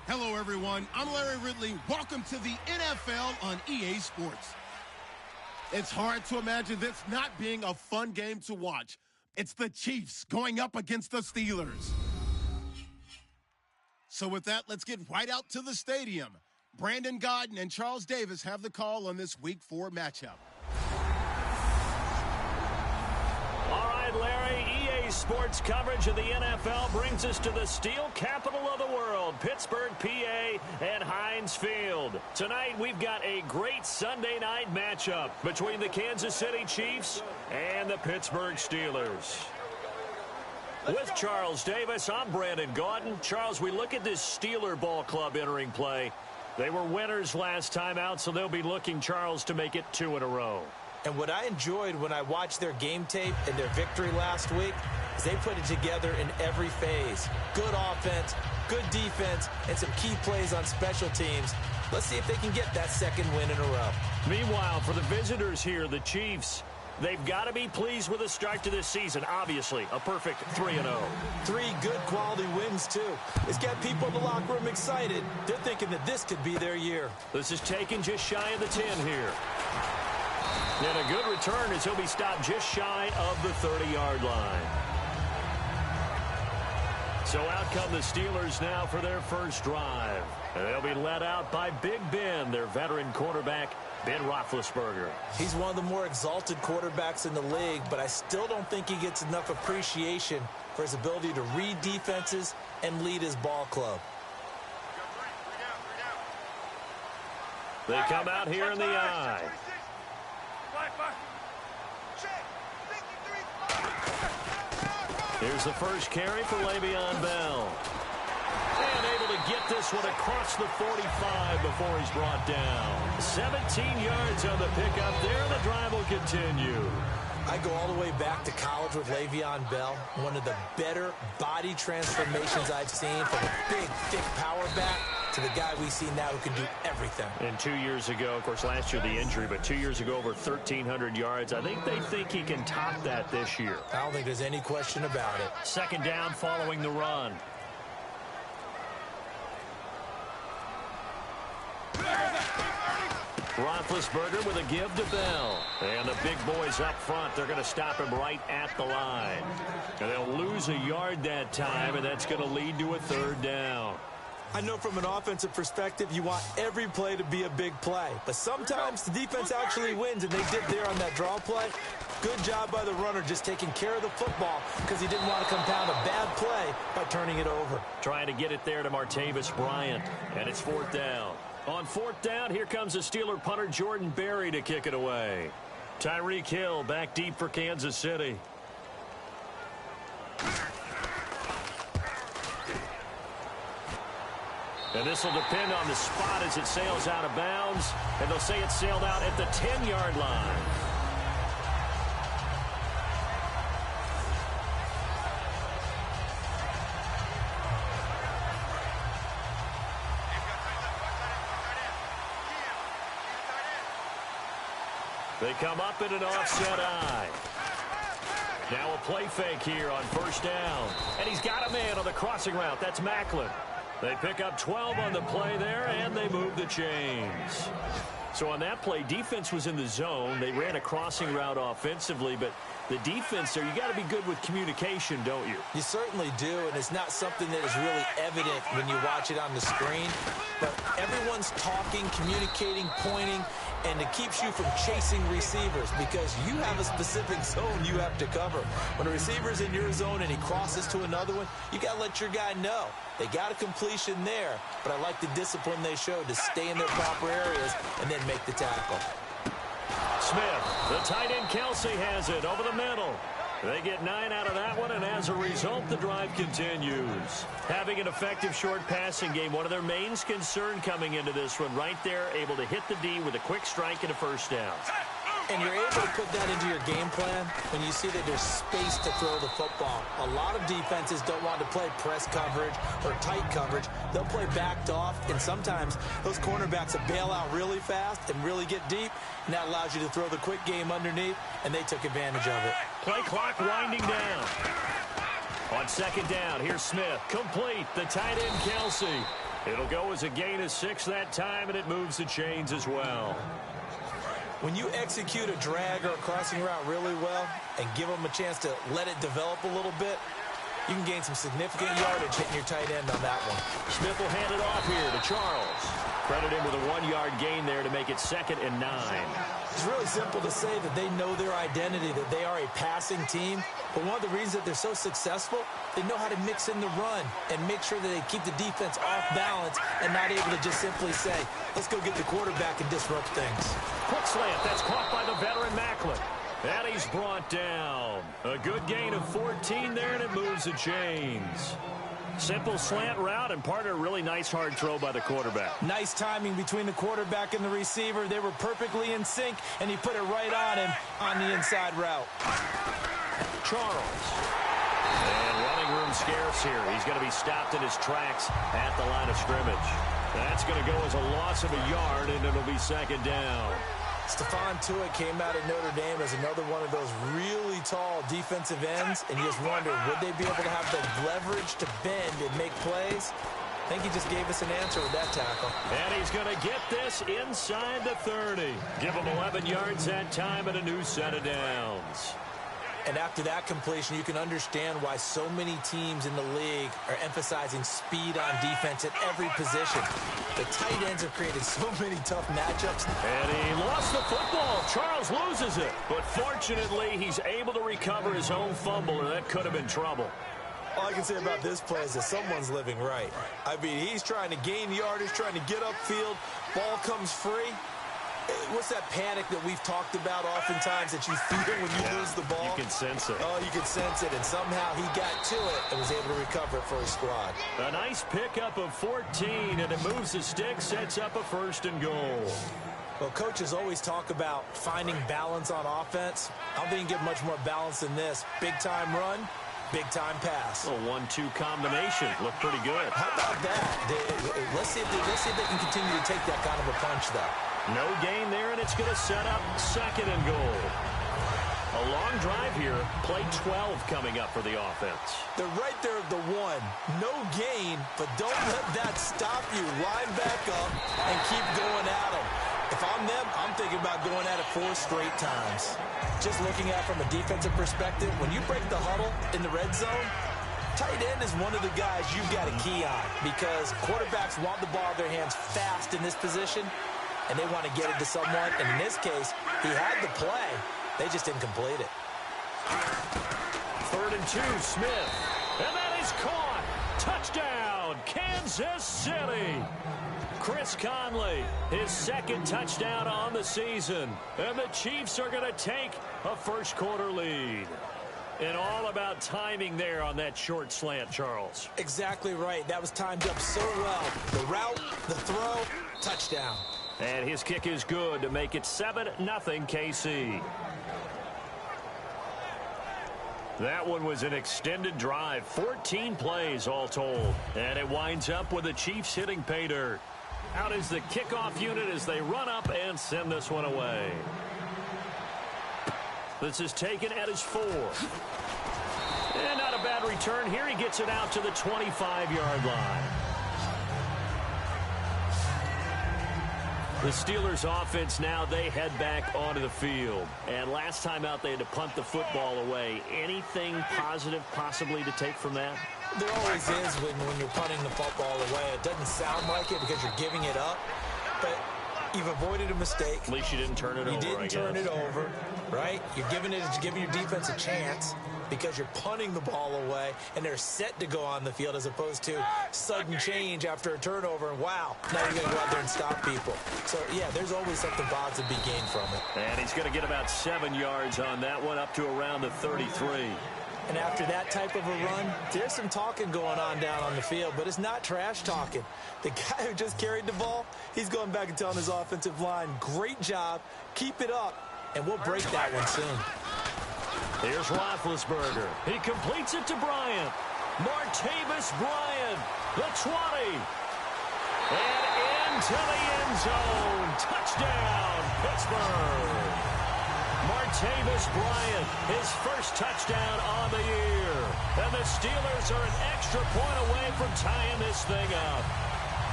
Hello, everyone. I'm Larry Ridley. Welcome to the NFL on EA Sports. It's hard to imagine this not being a fun game to watch. It's the Chiefs going up against the Steelers. So with that, let's get right out to the stadium. Brandon Gaudin and Charles Davis have the call on this Week 4 matchup. All right, Larry, EA Sports coverage of the NFL brings us to the steel capital of the world, Pittsburgh, PA, and Heinz Field. Tonight, we've got a great Sunday night matchup between the Kansas City Chiefs and the Pittsburgh Steelers. With Charles Davis, I'm Brandon Gaudin. Charles, we look at this Steeler ball club entering play. They were winners last time out, so they'll be looking, Charles, to make it 2 in a row. And what I enjoyed when I watched their game tape and their victory last week is they put it together in every phase. Good offense, good defense, and some key plays on special teams. Let's see if they can get that second win in a row. Meanwhile, for the visitors here, the Chiefs, they've got to be pleased with the start to this season. Obviously, a perfect 3-0. 3 good quality wins, too. It's got people in the locker room excited. They're thinking that this could be their year. This is taken just shy of the 10 here. And a good return as he'll be stopped just shy of the 30-yard line. So out come the Steelers now for their first drive. And they'll be led out by Big Ben, their veteran quarterback, Ben Roethlisberger. He's one of the more exalted quarterbacks in the league, but I still don't think he gets enough appreciation for his ability to read defenses and lead his ball club. They come out here in the eye. Here's the first carry for Le'Veon Bell. And able to get this one across the 45 before he's brought down. 17 yards on the pickup there. The drive will continue. I go all the way back to college with Le'Veon Bell. One of the better body transformations I've seen, from a big, thick power back to the guy we see now who can do everything. And 2 years ago, of course, last year the injury, but 2 years ago over 1,300 yards. I think they think he can top that this year. I don't think there's any question about it. Second down following the run. Roethlisberger with a give to Bell. And the big boys up front, they're going to stop him right at the line. And they'll lose a yard that time, and that's going to lead to a third down. I know from an offensive perspective, you want every play to be a big play. But sometimes the defense actually wins, and they did there on that draw play. Good job by the runner just taking care of the football because he didn't want to compound a bad play by turning it over. Trying to get it there to Martavis Bryant, and it's 4th down. On 4th down, here comes the Steeler punter Jordan Berry to kick it away. Tyreek Hill back deep for Kansas City. And this will depend on the spot as it sails out of bounds. And they'll say it sailed out at the 10-yard line. They come up in an offset eye. Now a play fake here on 1st down. And he's got a man on the crossing route. That's Macklin. They pick up 12 on the play there, and they move the chains. So on that play, defense was in the zone. They ran a crossing route offensively, but the defense there, you got to be good with communication, don't you? You certainly do, and it's not something that is really evident when you watch it on the screen. But everyone's talking, communicating, pointing, and it keeps you from chasing receivers because you have a specific zone you have to cover. When a receiver's in your zone and he crosses to another one, you got to let your guy know. They got a completion there, but I like the discipline they showed to stay in their proper areas and then make the tackle. Smith, the tight end Kelsey has it over the middle. They get 9 out of that one, and as a result, the drive continues. Having an effective short passing game, one of their main concern coming into this one, right there, able to hit the D with a quick strike and a 1st down. And you're able to put that into your game plan when you see that there's space to throw the football. A lot of defenses don't want to play press coverage or tight coverage. They'll play backed off, and sometimes those cornerbacks will bail out really fast and really get deep, and that allows you to throw the quick game underneath, and they took advantage of it. Play clock winding down. On 2nd down, here's Smith. Complete. The tight end, Kelsey. It'll go as a gain of 6 that time, and it moves the chains as well. When you execute a drag or a crossing route really well and give them a chance to let it develop a little bit, you can gain some significant yardage hitting your tight end on that one. Smith will hand it off here to Charles. Credit him with a 1-yard gain there to make it 2nd and 9. It's really simple to say that they know their identity, that they are a passing team. But one of the reasons that they're so successful, they know how to mix in the run and make sure that they keep the defense off balance and not able to just simply say, let's go get the quarterback and disrupt things. Quick slant. That's caught by the veteran Macklin. And he's brought down. A good gain of 14 there, and it moves the chains. Simple slant route, and part of a really nice hard throw by the quarterback. Nice timing between the quarterback and the receiver. They were perfectly in sync, and he put it right on him on the inside route. Charles. And running room scarce here. He's going to be stopped in his tracks at the line of scrimmage. That's going to go as a loss of a yard, and it'll be 2nd down. Stephon Tuitt came out of Notre Dame as another one of those really tall defensive ends, and you just wonder, would they be able to have the leverage to bend and make plays? I think he just gave us an answer with that tackle. And he's going to get this inside the 30. Give him 11 yards that time and a new set of downs. And after that completion, you can understand why so many teams in the league are emphasizing speed on defense at every position. The tight ends have created so many tough matchups. And he lost the football. Charles loses it. But fortunately, he's able to recover his own fumble, and that could have been trouble. All I can say about this play is that someone's living right. I mean, he's trying to gain yardage, trying to get upfield. Ball comes free. What's that panic that we've talked about oftentimes that you feel when you lose the ball? You can sense it. Oh, you can sense it, and somehow he got to it and was able to recover it for his squad. A nice pickup of 14, and it moves the stick, sets up a 1st and goal. Well, coaches always talk about finding balance on offense. I don't think you can get much more balance than this. Big-time run, big-time pass. A 1-2 combination. Looked pretty good. How about that? Let's see if they can continue to take that kind of a punch, though. No gain there, and it's going to set up 2nd and goal. A long drive here. Play 12 coming up for the offense. They're right there at the 1. No gain, but don't let that stop you. Line back up and keep going at them. If I'm them, I'm thinking about going at it 4 straight times. Just looking at it from a defensive perspective, when you break the huddle in the red zone, tight end is one of the guys you've got a key on because quarterbacks want the ball in their hands fast in this position, and they want to get it to someone. And in this case, he had the play. They just didn't complete it. 3rd and 2, Smith. And that is caught. Touchdown, Kansas City. Chris Conley, his 2nd touchdown on the season. And the Chiefs are going to take a first-quarter lead. And all about timing there on that short slant, Charles. Exactly right. That was timed up so well. The route, the throw, touchdown. And his kick is good to make it 7-0 KC. That one was an extended drive, 14 plays all told. And it winds up with the Chiefs hitting pay dirt. Out is the kickoff unit as they run up and send this one away. This is taken at his 4. And not a bad return here. He gets it out to the 25-yard line. The Steelers offense now, they head back onto the field. And last time out, they had to punt the football away. Anything positive possibly to take from that? There always is when you're punting the football away. It doesn't sound like it because you're giving it up, but you've avoided a mistake. At least you didn't turn it over, You didn't turn it over, right? You're giving your defense a chance because you're punting the ball away, and they're set to go on the field as opposed to sudden change after a turnover, and wow, now you're going to go out there and stop people. So, yeah, there's always something positive to be gained from it. And he's going to get about 7 yards on that one, up to around the 33. And after that type of a run, there's some talking going on down on the field, but it's not trash talking. The guy who just carried the ball, he's going back and telling his offensive line, great job, keep it up, and we'll break that one soon. Here's Roethlisberger. He completes it to Bryant. Martavis Bryant, the 20. And into the end zone. Touchdown, Pittsburgh. Martavis Bryant, his first touchdown on the year. And the Steelers are an extra point away from tying this thing up.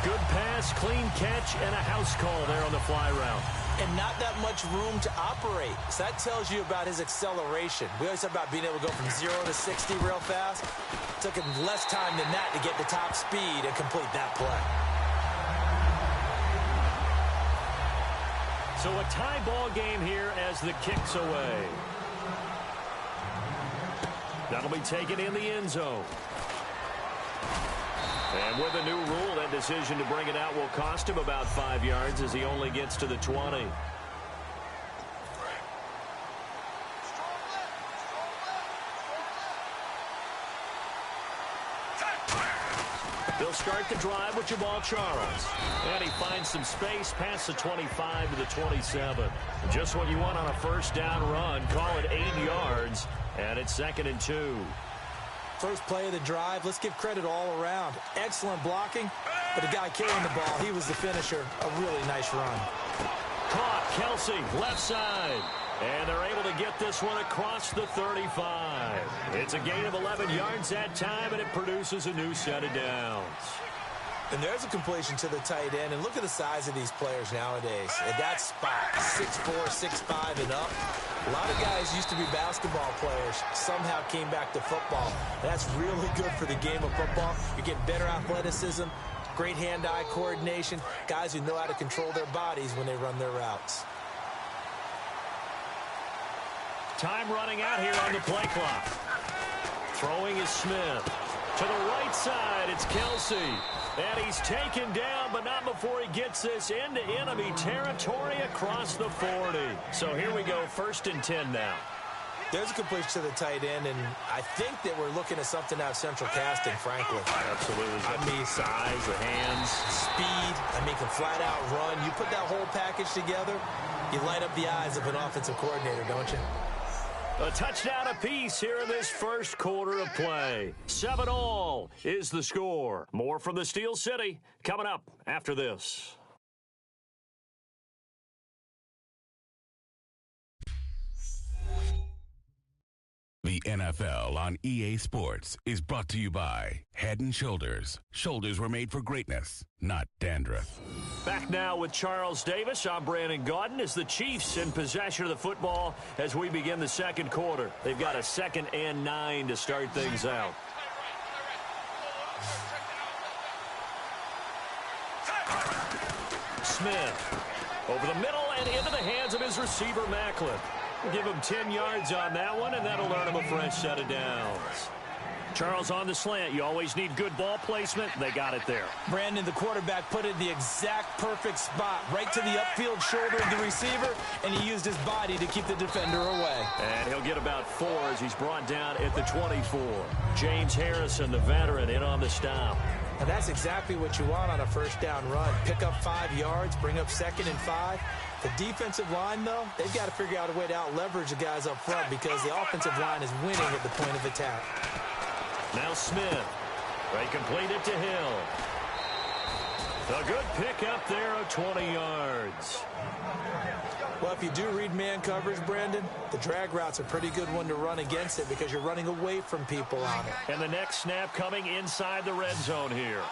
Good pass, clean catch, and a house call there on the fly route. And not that much room to operate. So that tells you about his acceleration. We always talk about being able to go from 0 to 60 real fast. It took him less time than that to get to top speed and complete that play. So a tie ball game here as the kick's away. That'll be taken in the end zone. And with a new rule, that decision to bring it out will cost him about 5 yards as he only gets to the 20. They'll start the drive with Jamal Charles. And he finds some space past the 25 to the 27. Just what you want on a first down run. Call it 8 yards. And it's 2nd and 2. First play of the drive, let's give credit all around. Excellent blocking, but the guy carrying the ball, he was the finisher. A really nice run. Caught, Kelsey, left side. And they're able to get this one across the 35. It's a gain of 11 yards that time, and it produces a new set of downs. And there's a completion to the tight end. And look at the size of these players nowadays. At that spot, 6'4", 6'5", and up. A lot of guys used to be basketball players. Somehow came back to football. That's really good for the game of football. You're getting better athleticism, great hand-eye coordination, guys who know how to control their bodies when they run their routes. Time running out here on the play clock. Throwing is Smith. To the right side, it's Kelsey. And he's taken down, but not before he gets this into enemy territory across the 40. So here we go, 1st and 10 now. There's a completion to the tight end, and I think that we're looking at something out of central casting, frankly. Absolutely. I mean, size, the hands. Speed. I mean, can flat out run. You put that whole package together, you light up the eyes of an offensive coordinator, don't you? A touchdown apiece here in this first quarter of play. 7-all is the score. More from the Steel City coming up after this. The NFL on EA Sports is brought to you by Head & Shoulders. Shoulders were made for greatness, not dandruff. Back now with Charles Davis. I'm Brandon Gaudin as the Chiefs in possession of the football as we begin the second quarter. They've got a 2nd and 9 to start things out. Smith over the middle and into the hands of his receiver, Macklin. We'll give him 10 yards on that one, and that'll earn him a fresh set of downs. Charles on the slant. You always need good ball placement. They got it there. Brandon, the quarterback, put it in the exact perfect spot, right to the upfield shoulder of the receiver, and he used his body to keep the defender away. And he'll get about 4 as he's brought down at the 24. James Harrison, the veteran, in on the stop. And that's exactly what you want on a first down run. Pick up 5 yards, bring up 2nd and 5. The defensive line, though, they've got to figure out a way to out-leverage the guys up front because the offensive line is winning at the point of attack. Now Smith. They complete it to Hill. A good pick up there of 20 yards. Well, if you do read man coverage, Brandon, the drag route's a pretty good one to run against it because you're running away from people on it. And the next snap coming inside the red zone here.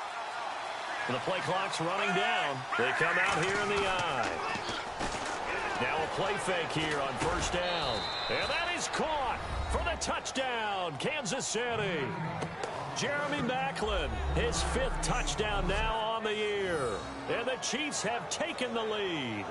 And the play clock's running down. They come out here in the eye. Now a play fake here on first down. And that is caught for the touchdown, Kansas City. Jeremy Macklin, his 5th touchdown now on the year. And the Chiefs have taken the lead.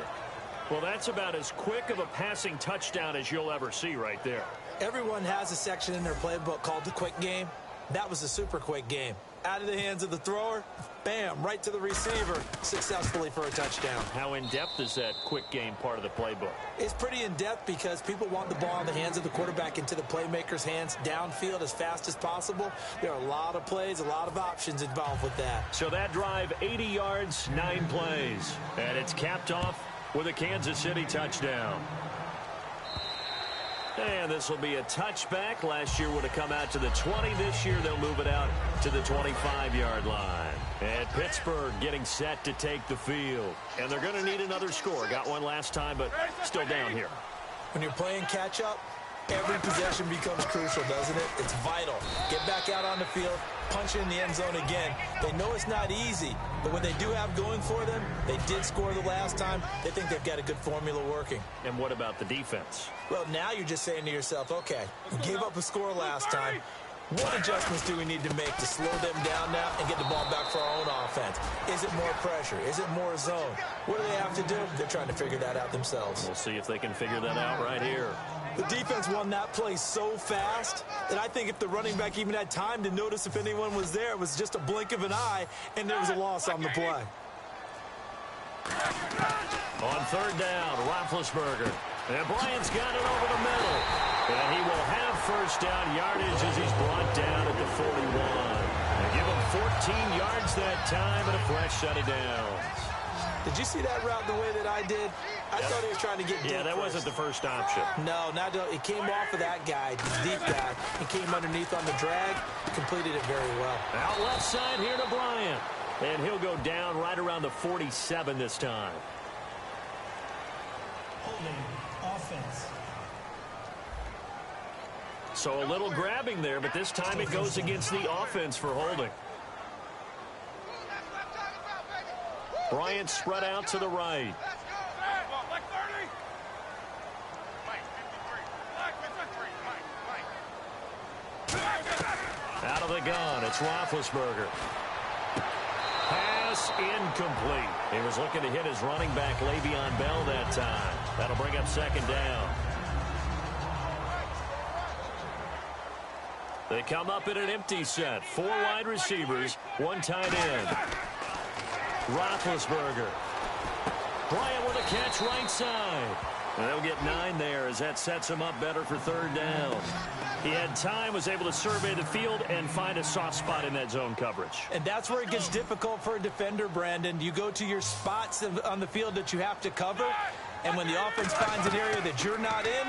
Well, that's about as quick of a passing touchdown as you'll ever see right there. Everyone has a section in their playbook called the quick game. That was a super quick game. Out of the hands of the thrower, bam, right to the receiver, successfully for a touchdown. How in-depth is that quick game part of the playbook? It's pretty in-depth because people want the ball in the hands of the quarterback into the playmaker's hands downfield as fast as possible. There are a lot of plays, a lot of options involved with that. So that drive, 80 yards, 9 plays. And it's capped off with a Kansas City touchdown. And this will be a touchback. Last year would have come out to the 20. This year they'll move it out to the 25-yard line. And Pittsburgh getting set to take the field. And they're going to need another score. Got one last time, but still down here. When you're playing catch-up, Every possession becomes crucial, doesn't it? It's vital. Get back out on the field, punch it in the end zone again. They know it's not easy, but what they do have going for them, they did score the last time. They think they've got a good formula working. And what about the defense? Well, now you're just saying to yourself, okay, we gave up a score last time. What adjustments do we need to make to slow them down now and get the ball back for our own offense? Is it more pressure? Is it more zone? What do they have to do? They're trying to figure that out themselves. We'll see if they can figure that out right here. The defense won that play so fast that I think if the running back even had time to notice if anyone was there, it was just a blink of an eye, and there was a loss on the play. On third down, Roethlisberger. And Bryant's got it over the middle. And he will have first down yardage as he's brought down at the 41. They give him 14 yards that time and a fresh set of downs. Did you see that route the way that I did? I thought he was trying to get deep. Yeah, that wasn't the first option. No, it came off of that guy, the deep guy. He came underneath on the drag, completed it very well. Out left side here to Bryant. And he'll go down right around the 47 this time. Holding offense. So a little grabbing there, but this time it goes against the offense for holding. Bryant spread out to the right. Out of the gun, it's Roethlisberger. Pass incomplete. He was looking to hit his running back, Le'Veon Bell, that time. That'll bring up second down. They come up in an empty set. 4 wide receivers, 1 tight end. Roethlisberger. Bryant with a catch right side. And they'll get 9 there as that sets him up better for third down. He had time, was able to survey the field and find a soft spot in that zone coverage. And that's where it gets difficult for a defender, Brandon. You go to your spots on the field that you have to cover, and when the offense finds an area that you're not in,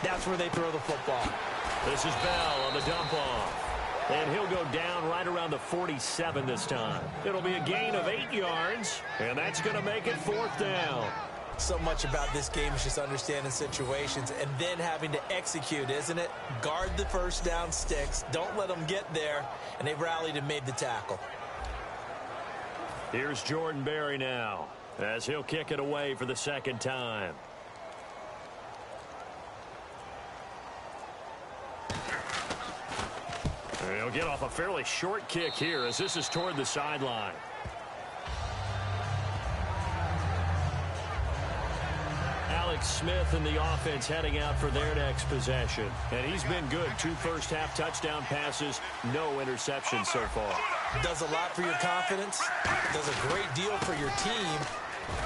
that's where they throw the football. This is Bell on the dump off. And he'll go down right around the 47 this time. It'll be a gain of 8 yards, and that's going to make it 4th down. So much about this game is just understanding situations and then having to execute, isn't it? Guard the first down sticks. Don't let them get there. And they rallied and made the tackle. Here's Jordan Berry now as he'll kick it away for the second time. And he'll get off a fairly short kick here as this is toward the sideline. Alex Smith and the offense heading out for their next possession. And he's been good. 2 first-half touchdown passes, no interceptions so far. Does a lot for your confidence. Does a great deal for your team.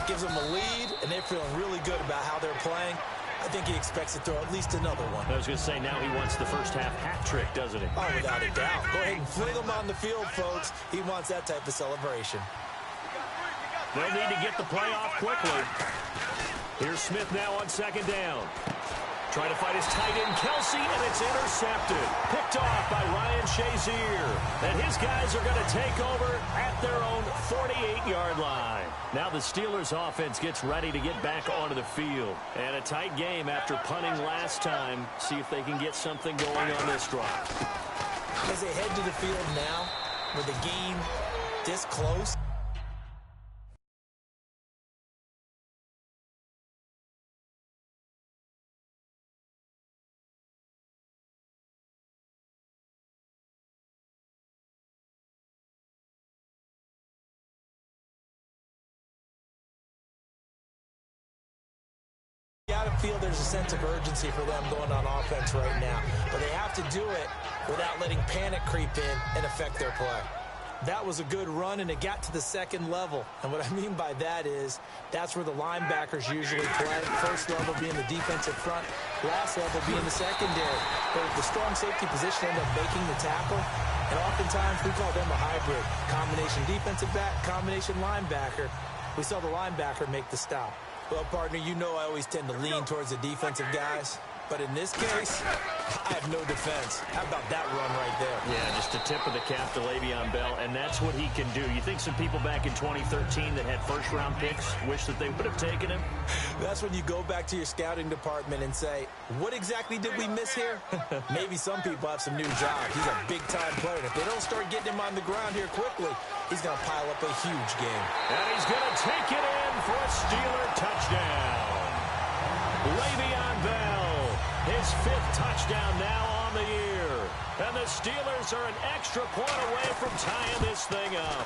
Gives them a lead, and they're feeling really good about how they're playing. I think he expects to throw at least another one. I was going to say, now he wants the first-half hat trick, doesn't he? Oh, without a doubt. Go ahead and fling him on the field, folks. He wants that type of celebration. They'll need to get the play off quickly. Here's Smith now on second down. Trying to fight his tight end, Kelsey, and it's intercepted. Picked off by Ryan Shazier. And his guys are going to take over at their own 48-yard line. Now the Steelers offense gets ready to get back onto the field. And a tight game after punting last time. See if they can get something going on this drive. As they head to the field now, with the game this close, feel there's a sense of urgency for them going on offense right now. But they have to do it without letting panic creep in and affect their play. That was a good run, and it got to the second level. And what I mean by that is that's where the linebackers usually play. First level being the defensive front, last level being the secondary. But if the strong safety position end up making the tackle, and oftentimes we call them a hybrid. Combination defensive back, combination linebacker. We saw the linebacker make the stop. Well, partner, you know I always tend to lean towards the defensive guys. But in this case, I have no defense. How about that run right there? Yeah, just a tip of the cap to Le'Veon Bell, and that's what he can do. You think some people back in 2013 that had first-round picks wish that they would have taken him? That's when you go back to your scouting department and say, what exactly did we miss here? Maybe some people have some new jobs. He's a big-time player, and if they don't start getting him on the ground here quickly, he's going to pile up a huge game. And he's going to take it in for a Steeler touchdown. Le'Veon Bell, his 5th touchdown now on the year. And the Steelers are an extra point away from tying this thing up.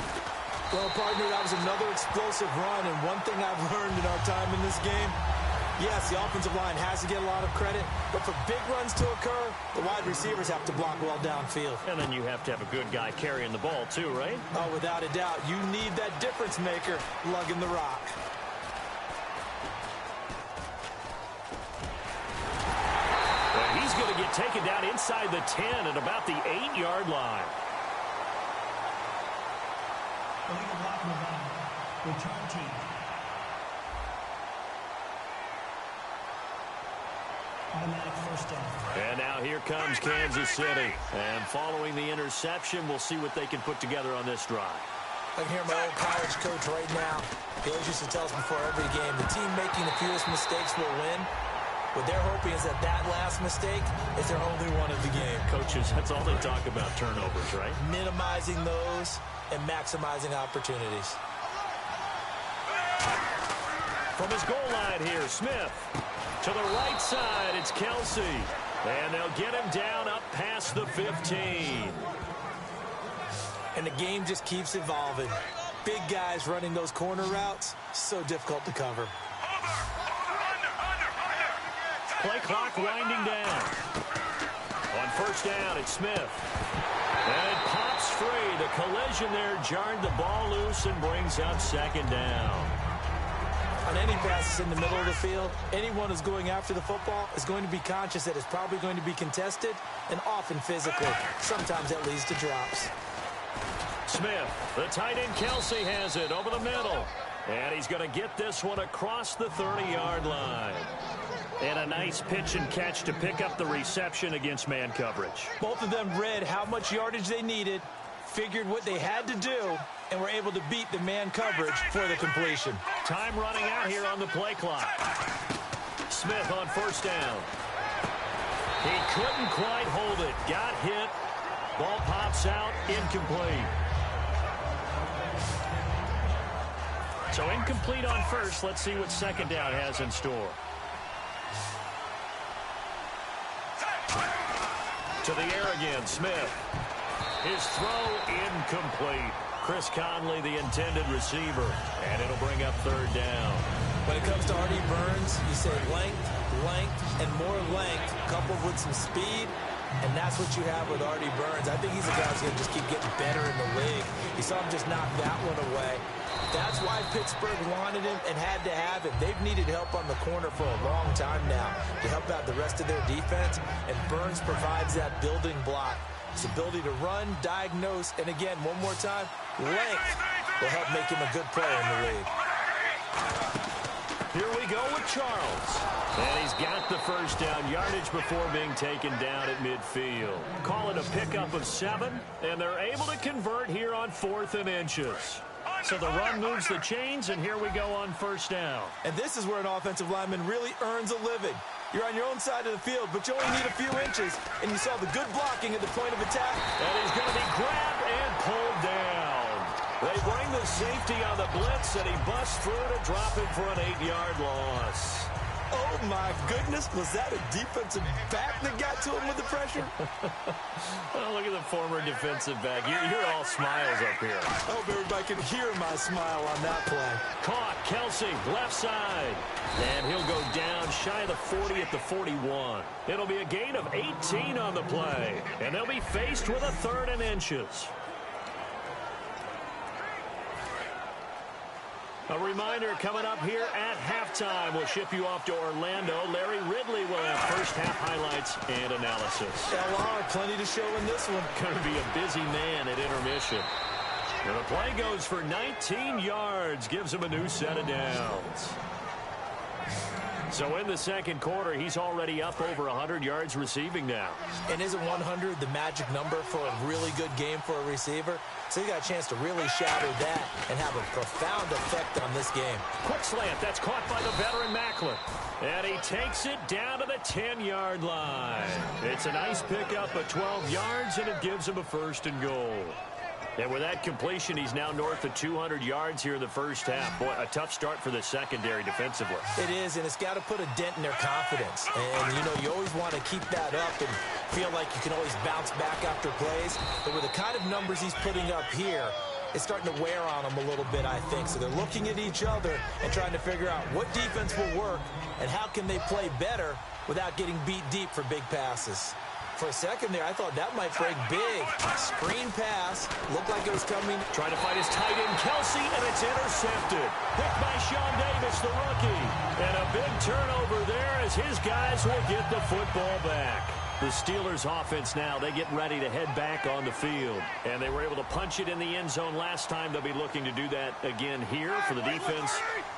Well, partner, that was another explosive run, and one thing I've learned in our time in this game, yes, the offensive line has to get a lot of credit, but for big runs to occur, the wide receivers have to block well downfield. And then you have to have a good guy carrying the ball too, right? Oh, without a doubt. You need that difference maker lugging the rock. And he's going to get taken down inside the 10 at about the 8-yard line. Illegal block Nevada. Return team. Automatic first down. And now here comes Kansas City. And following the interception, we'll see what they can put together on this drive. I can hear my old college coach right now. He always used to tell us before every game, the team making the fewest mistakes will win. What they're hoping is that last mistake is their only one of the game. Coaches, that's all they talk about, turnovers, right? Minimizing those and maximizing opportunities. From his goal line here, Smith. To the right side, it's Kelsey. And they'll get him down up past the 15. And the game just keeps evolving. Big guys running those corner routes, so difficult to cover. Play clock winding down. On first down, it's Smith. And it pops free. The collision there jarred the ball loose and brings up second down. On any passes in the middle of the field, anyone who's going after the football is going to be conscious that it's probably going to be contested and often physical. Sometimes that leads to drops. Smith, the tight end Kelsey has it over the middle. And he's going to get this one across the 30-yard line. And a nice pitch and catch to pick up the reception against man coverage. Both of them read how much yardage they needed, figured what they had to do, and were able to beat the man coverage for the completion. Time running out here on the play clock. Smith on first down. He couldn't quite hold it. Got hit. Ball pops out. Incomplete. So incomplete on first. Let's see what second down has in store. To the air again, Smith. His throw incomplete. Chris Conley, the intended receiver, and it'll bring up third down. When it comes to Artie Burns, you say length, and more length coupled with some speed, and that's what you have with Artie Burns. I think he's a guy who's going to just keep getting better in the league. You saw him just knock that one away. That's why Pittsburgh wanted him and had to have him. They've needed help on the corner for a long time now to help out the rest of their defense, and Burns provides that building block. His ability to run, diagnose, and again, one more time, length will help make him a good player in the league. Here we go with Charles. And he's got the first down yardage before being taken down at midfield. Call it a pickup of 7, and they're able to convert here on 4th and inches. So the run moves the chains, and here we go on first down. And this is where an offensive lineman really earns a living. You're on your own side of the field, but you only need a few inches, and you saw the good blocking at the point of attack. And he's going to be grabbed and pulled down. They bring the safety on the blitz, and he busts through to drop him for an 8-yard loss. Oh, my goodness. Was that a defensive back that got to him with the pressure? Oh, look at the former defensive back. You're all smiles up here. I hope everybody can hear my smile on that play. Caught, Kelsey, left side. And he'll go down shy of the 40 at the 41. It'll be a gain of 18 on the play. And they'll be faced with a 3rd and inches. A reminder coming up here at halftime. We'll ship you off to Orlando. Larry Ridley will have first half highlights and analysis. LR, plenty to show in this one. Going to be a busy man at intermission. And the play goes for 19 yards. Gives him a new set of downs. So in the second quarter, he's already up over 100 yards receiving now. And isn't 100 the magic number for a really good game for a receiver? So he got a chance to really shatter that and have a profound effect on this game. Quick slant. That's caught by the veteran Macklin. And he takes it down to the 10-yard line. It's a nice pickup of 12 yards, and it gives him a 1st and goal. And with that completion, he's now north of 200 yards here in the first half. Boy, a tough start for the secondary defensively. It is, and it's got to put a dent in their confidence. And, you know, you always want to keep that up and feel like you can always bounce back after plays. But with the kind of numbers he's putting up here, it's starting to wear on them a little bit, I think. So they're looking at each other and trying to figure out what defense will work and how can they play better without getting beat deep for big passes. For a second there, I thought that might break big. Screen pass. Looked like it was coming. Trying to fight his tight end, Kelsey, and it's intercepted. Picked by Sean Davis, the rookie. And a big turnover there as his guys will get the football back. The Steelers offense now, they get ready to head back on the field. And they were able to punch it in the end zone last time. They'll be looking to do that again here for the defense.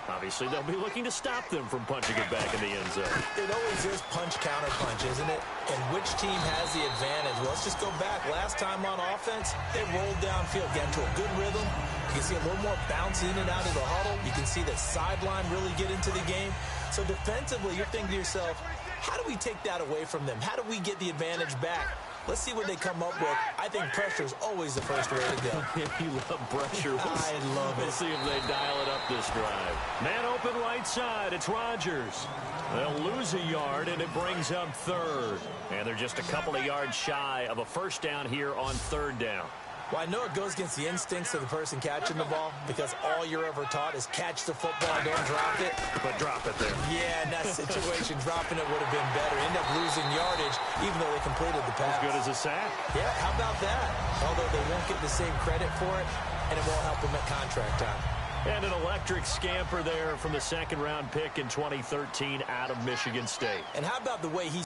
Obviously, they'll be looking to stop them from punching it back in the end zone. It always is punch-counter-punch, isn't it? And which team has the advantage? Well, let's just go back. Last time on offense, they rolled downfield, got into a good rhythm. You can see a little more bounce in and out of the huddle. You can see the sideline really get into the game. So defensively, you're thinking to yourself, how do we take that away from them? How do we get the advantage back? Let's see what they come up with. I think pressure is always the first way to go. You love pressure. I love it. We'll see if they dial it up this drive. Man open right side. It's Rodgers. They'll lose a yard, and it brings up 3rd. And they're just a couple of yards shy of a 1st down here on 3rd down. Well, I know it goes against the instincts of the person catching the ball because all you're ever taught is catch the football, don't drop it. But drop it there. Yeah, in that situation, dropping it would have been better. End up losing yardage, even though they completed the pass. As good as a sack. Yeah, how about that? Although they won't get the same credit for it, and it won't help them at contract time. And an electric scamper there from the 2nd-round pick in 2013 out of Michigan State. And how about the way he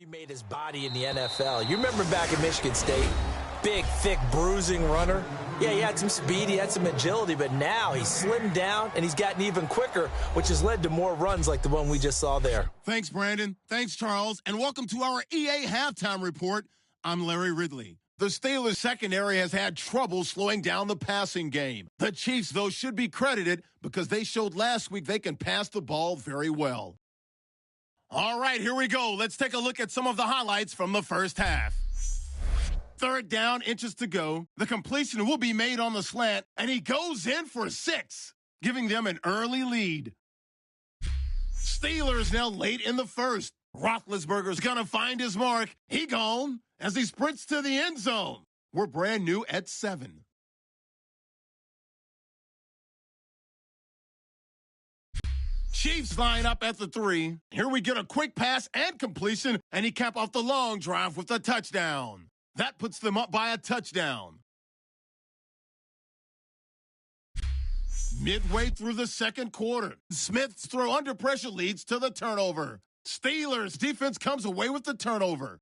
made his body in the NFL. You remember back at Michigan State, big, thick, bruising runner. Yeah, he had some speed, he had some agility, but now he's slimmed down and he's gotten even quicker, which has led to more runs like the one we just saw there. Thanks, Brandon. Thanks, Charles. And welcome to our EA Halftime Report. I'm Larry Ridley. The Steelers secondary has had trouble slowing down the passing game. The Chiefs, though, should be credited because they showed last week they can pass the ball very well. All right, here we go. Let's take a look at some of the highlights from the first half. 3rd down, inches to go. The completion will be made on the slant, and he goes in for 6, giving them an early lead. Steelers now late in the 1st. Roethlisberger's going to find his mark. He gone as he sprints to the end zone. We're brand new at 7. Chiefs line up at the 3. Here we get a quick pass and completion, and he cap off the long drive with a touchdown. That puts them up by a touchdown. Midway through the 2nd quarter, Smith's throw under pressure leads to the turnover. Steelers defense comes away with the turnover.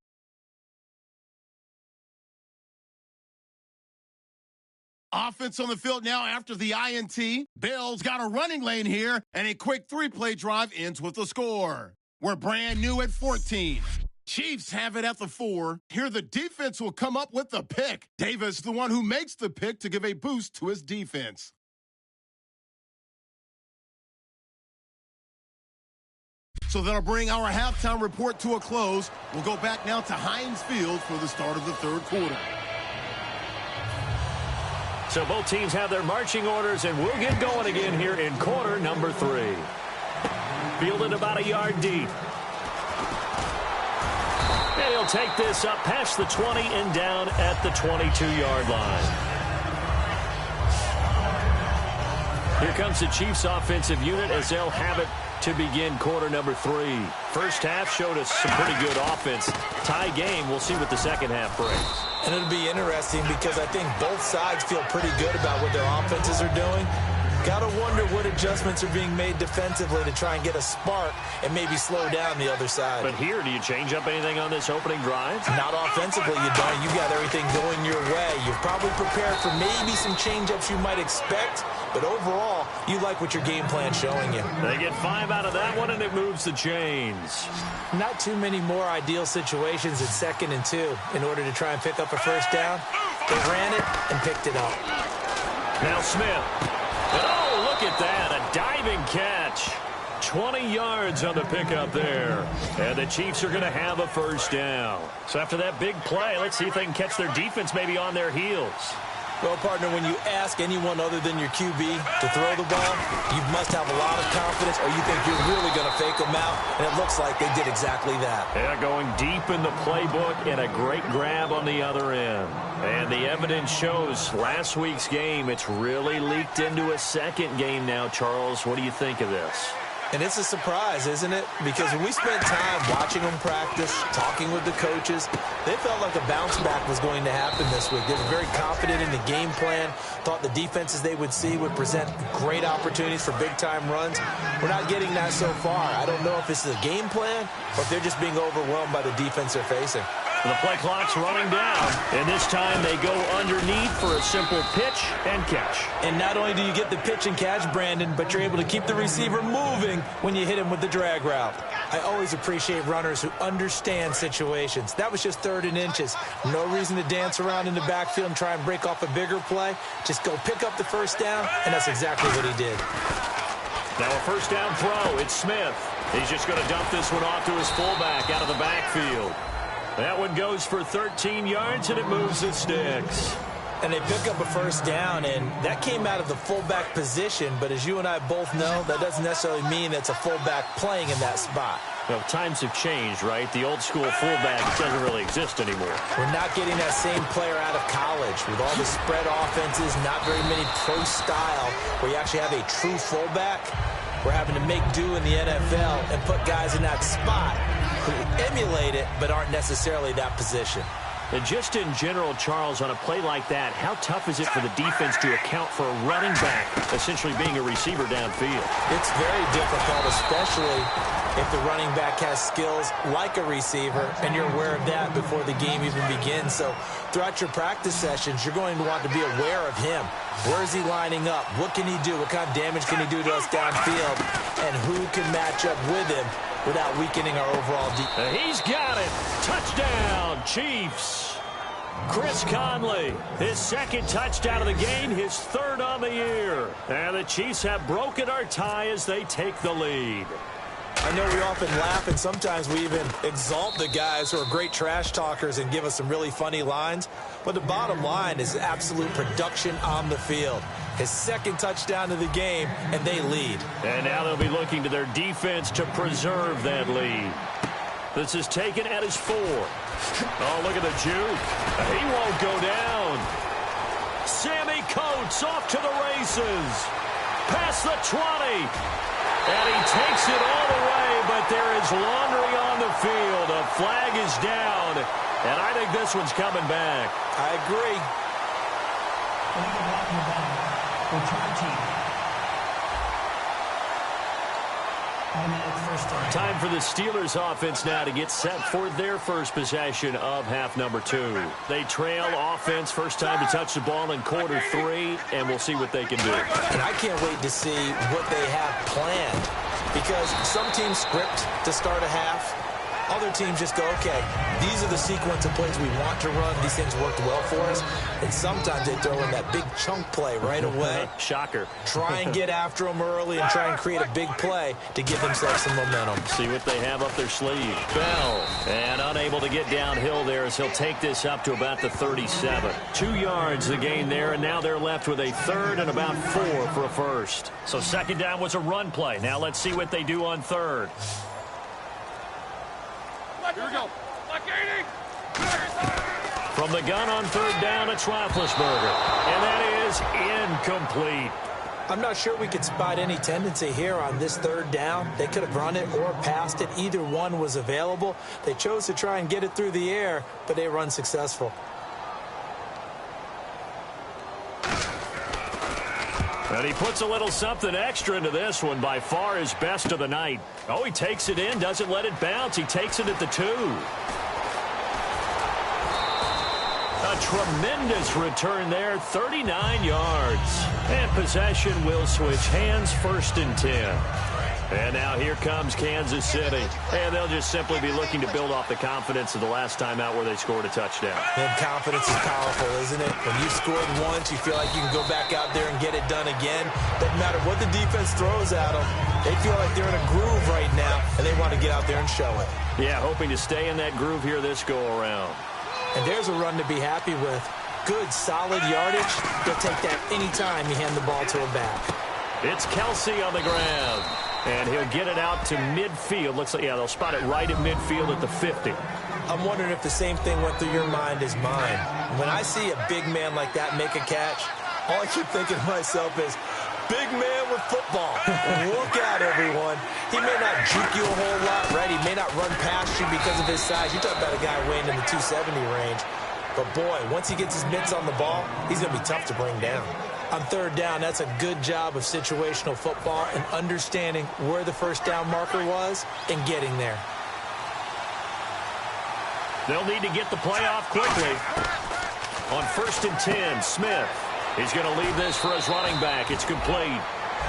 Offense on the field now after the INT. Bell's got a running lane here, and a quick 3-play drive ends with a score. We're brand new at 14. Chiefs have it at the 4. Here the defense will come up with the pick. Davis, the one who makes the pick to give a boost to his defense. So that'll bring our halftime report to a close. We'll go back now to Heinz Field for the start of the 3rd quarter. So both teams have their marching orders, and we'll get going again here in quarter number 3. Fielded about a yard deep. And he'll take this up past the 20 and down at the 22-yard line. Here comes the Chiefs offensive unit as they'll have it to begin quarter number 3. First half showed us some pretty good offense. Tie game. We'll see what the second half brings. And it'll be interesting because I think both sides feel pretty good about what their offenses are doing. Got to wonder what adjustments are being made defensively to try and get a spark and maybe slow down the other side. But here, do you change up anything on this opening drive? Not offensively, you don't. You got everything going your way. You're probably prepared for maybe some change-ups you might expect, but overall, you like what your game plan's showing you. They get 5 out of that one, and it moves the chains. Not too many more ideal situations at 2nd and 2 in order to try and pick up a first down. They ran it and picked it up. Now Smith. And oh, look at that, a diving catch. 20 yards on the pickup there. And the Chiefs are going to have a first down. So after that big play, let's see if they can catch their defense maybe on their heels. Well, partner, when you ask anyone other than your QB to throw the ball, you must have a lot of confidence or you think you're really going to fake them out, and it looks like they did exactly that. Yeah, going deep in the playbook and a great grab on the other end. And the evidence shows last week's game, it's really leaked into a second game now, Charles. What do you think of this? And it's a surprise, isn't it? Because when we spent time watching them practice, talking with the coaches, they felt like a bounce back was going to happen this week. They were very confident in the game plan, thought the defenses they would see would present great opportunities for big-time runs. We're not getting that so far. I don't know if this is a game plan or if they're just being overwhelmed by the defense they're facing. The play clock's running down, and this time they go underneath for a simple pitch and catch. And not only do you get the pitch and catch, Brandon, but you're able to keep the receiver moving when you hit him with the drag route. I always appreciate runners who understand situations. That was just 3rd and inches. No reason to dance around in the backfield and try and break off a bigger play. Just go pick up the first down, and that's exactly what he did. Now a first down throw. It's Smith. He's just going to dump this one off to his fullback out of the backfield. That one goes for 13 yards, and it moves the sticks. And they pick up a first down, and that came out of the fullback position. But as you and I both know, that doesn't necessarily mean that's a fullback playing in that spot. Well, times have changed, right? The old school fullback doesn't really exist anymore. We're not getting that same player out of college. With all the spread offenses, not very many pro style, where you actually have a true fullback. We're having to make do in the NFL and put guys in that spot who emulate it but aren't necessarily that position. And just in general, Charles, on a play like that, how tough is it for the defense to account for a running back essentially being a receiver downfield? It's very difficult, especially if the running back has skills like a receiver, and you're aware of that before the game even begins. So throughout your practice sessions, you're going to want to be aware of him. Where is he lining up? What can he do? What kind of damage can he do to us downfield? And who can match up with him without weakening our overall defense? He's got it. Touchdown, Chiefs. Chris Conley, his 2nd touchdown of the game, his 3rd on the year. And the Chiefs have broken our tie as they take the lead. I know we often laugh, and sometimes we even exalt the guys who are great trash talkers and give us some really funny lines. But the bottom line is absolute production on the field. His 2nd touchdown of the game, and they lead. And now they'll be looking to their defense to preserve that lead. This is taken at his 4. Oh, look at the juke. He won't go down. Sammy Coates off to the races. Past the 20. And he takes it all the way, but there is laundry on the field. A flag is down, and I think this one's coming back. I agree. Return team. Time for the Steelers offense now to get set for their first possession of half number 2. They trail offense, first time to touch the ball in quarter 3, and we'll see what they can do. And I can't wait to see what they have planned, because some teams script to start a half. Other teams just go, okay, these are the sequence of plays we want to run. These things worked well for us. And sometimes they throw in that big chunk play right away. Shocker. Try and get after them early and try and create a big play to give themselves some momentum. See what they have up their sleeve. Bell, and unable to get downhill there as he'll take this up to about the 37. 2 yards the gain there, and now they're left with a 3rd and about 4 for a first. So 2nd down was a run play. Now let's see what they do on 3rd. Here we go. From the gun on 3rd down, it's Roethlisberger. And that is incomplete. I'm not sure we could spot any tendency here on this 3rd down. They could have run it or passed it. Either one was available. They chose to try and get it through the air, but they were unsuccessful. And he puts a little something extra into this one, by far his best of the night. Oh, he takes it in, doesn't let it bounce. He takes it at the 2. A tremendous return there, 39 yards. And possession will switch hands, 1st and 10. And now here comes Kansas City. And they'll just simply be looking to build off the confidence of the last time out where they scored a touchdown. And confidence is powerful, isn't it? When you've scored once, you feel like you can go back out there and get it done again. Doesn't matter what the defense throws at them. They feel like they're in a groove right now, and they want to get out there and show it. Yeah, hoping to stay in that groove here this go-around. And there's a run to be happy with. Good, solid yardage. They'll take that anytime you hand the ball to a back. It's Kelsey on the ground. And he'll get it out to midfield. Looks like, yeah, they'll spot it right at midfield at the 50. I'm wondering if the same thing went through your mind as mine. When I see a big man like that make a catch, all I keep thinking to myself is, big man with football. Look out, everyone. He may not juke you a whole lot, right? He may not run past you because of his size. You talk about a guy weighing in the 270 range. But, boy, once he gets his mitts on the ball, he's going to be tough to bring down. On 3rd down, that's a good job of situational football and understanding where the first down marker was and getting there. They'll need to get the play off quickly. On 1st and 10, Smith. He's going to leave this for his running back. It's complete.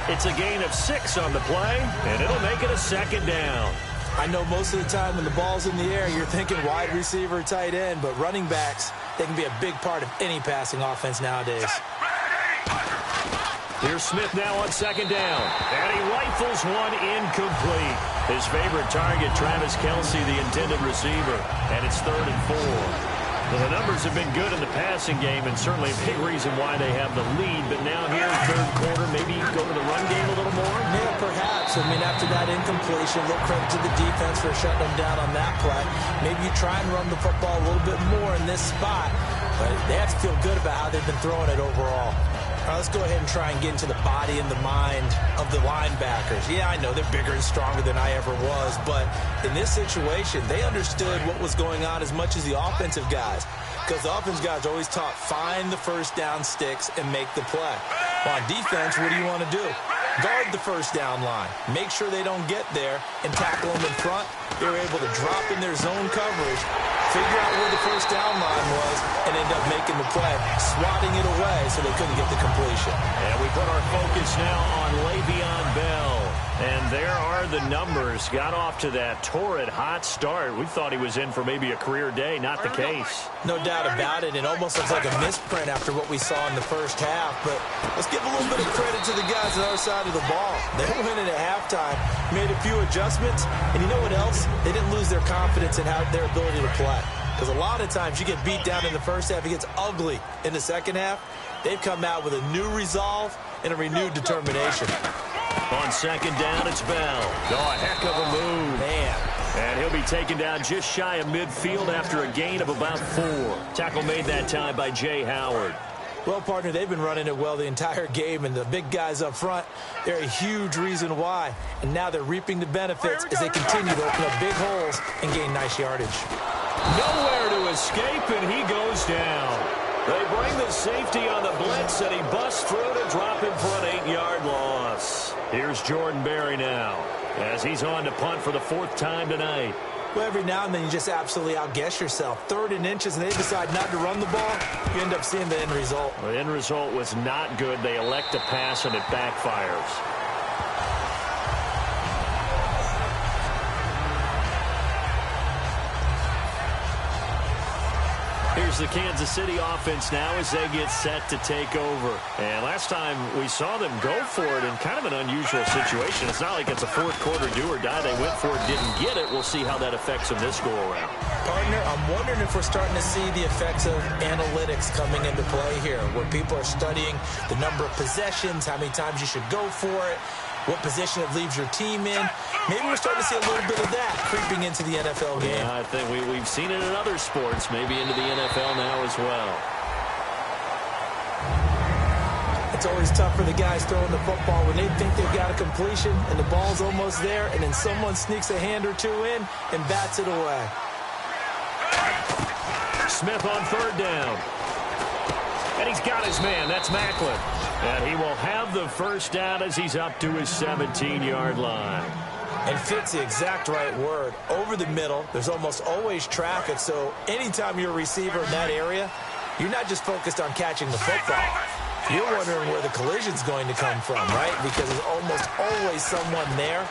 It's a gain of 6 on the play, and it'll make it a 2nd down. I know most of the time when the ball's in the air, you're thinking wide receiver, tight end, but running backs, they can be a big part of any passing offense nowadays. Here's Smith now on 2nd down. And he rifles one incomplete. His favorite target, Travis Kelsey, the intended receiver. And it's 3rd and 4. Well, the numbers have been good in the passing game, and certainly a big reason why they have the lead. But now here in 3rd quarter, maybe go to the run game a little more? Yeah, perhaps. I mean, after that incompletion, a little credit to the defense for shutting them down on that play. Maybe you try and run the football a little bit more in this spot. But they have to feel good about how they've been throwing it overall. All right, let's go ahead and try and get into the body and the mind of the linebackers. Yeah, I know they're bigger and stronger than I ever was, but in this situation, they understood what was going on as much as the offensive guys, because the offensive guys are always taught, find the first down sticks and make the play. Well, on defense, what do you want to do? Guard the first down line. Make sure they don't get there and tackle them in front. They were able to drop in their zone coverage, figure out where the first down line was, and end up making the play, swatting it away so they couldn't get the completion. And we put our focus now on Le'Veon Bell. And there are the numbers. Got off to that torrid hot start. We thought he was in for maybe a career day. Not the case. No doubt about it. It almost looks like a misprint after what we saw in the first half. But let's give a little bit of credit to the guys on the other side of the ball. They went in at halftime, made a few adjustments, and you know what else? They didn't lose their confidence in their ability to play. Because a lot of times you get beat down in the first half, it gets ugly in the second half. They've come out with a new resolve and a renewed determination. On 2nd down, it's Bell. Oh, a heck of a move. Man. And he'll be taken down just shy of midfield after a gain of about 4. Tackle made that time by Jay Howard. Well, partner, they've been running it well the entire game, and the big guys up front, they're a huge reason why. And now they're reaping the benefits as they continue to open up big holes and gain nice yardage. Nowhere to escape, and he goes down. They bring the safety on the blitz, and he busts through to drop him for an 8-yard loss. Here's Jordan Berry now, as he's on to punt for the 4th time tonight. Well, every now and then you just absolutely outguess yourself. 3rd and inches, and they decide not to run the ball. You end up seeing the end result. The end result was not good. They elect to pass, and it backfires. Here's the Kansas City offense now as they get set to take over. And last time we saw them go for it in kind of an unusual situation. It's not like it's a 4th quarter do or die. They went for it, didn't get it. We'll see how that affects them this go-around. Partner, I'm wondering if we're starting to see the effects of analytics coming into play here, where people are studying the number of possessions, how many times you should go for it, what position it leaves your team in. Maybe we're starting to see a little bit of that creeping into the NFL game. Yeah, I think we've seen it in other sports, maybe into the NFL now as well. It's always tough for the guys throwing the football when they think they've got a completion and the ball's almost there, and then someone sneaks a hand or two in and bats it away. Smith on 3rd down. And he's got his man. That's Macklin. And he will have the first down as he's up to his 17-yard line. And fits the exact right word. Over the middle, there's almost always traffic, so anytime you're a receiver in that area, you're not just focused on catching the football. You're wondering where the collision's going to come from, right? Because there's almost always someone there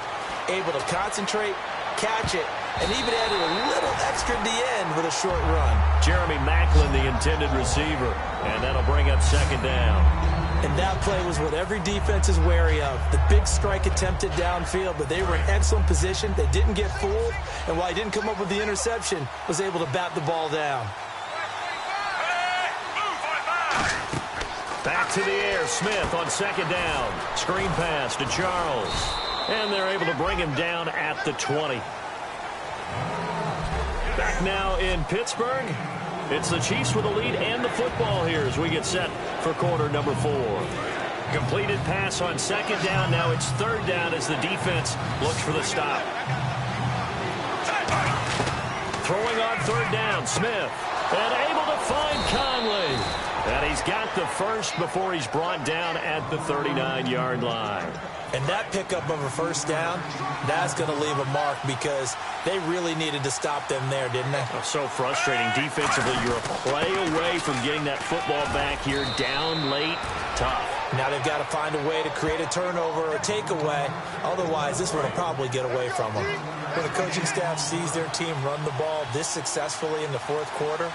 able to concentrate, catch it, and even added a little extra at the end with a short run. Jeremy Macklin, the intended receiver, and that'll bring up second down. And that play was what every defense is wary of. The big strike attempted downfield, but they were in excellent position. They didn't get fooled, and while he didn't come up with the interception, was able to bat the ball down. Back to the air, Smith on second down. Screen pass to Charles. And they're able to bring him down at the 20. Back now in Pittsburgh. It's the Chiefs with the lead and the football here as we get set for quarter number 4. Completed pass on second down. Now it's third down as the defense looks for the stop. Throwing on third down, Smith. And able to find Conley. And he's got the first before he's brought down at the 39-yard line. And that pickup of a first down, that's going to leave a mark because they really needed to stop them there, didn't they? Oh, so frustrating. Defensively, you're a play away from getting that football back here. Down late, tough. Now they've got to find a way to create a turnover or a takeaway. Otherwise, this one will probably get away from them. When the coaching staff sees their team run the ball this successfully in the fourth quarter,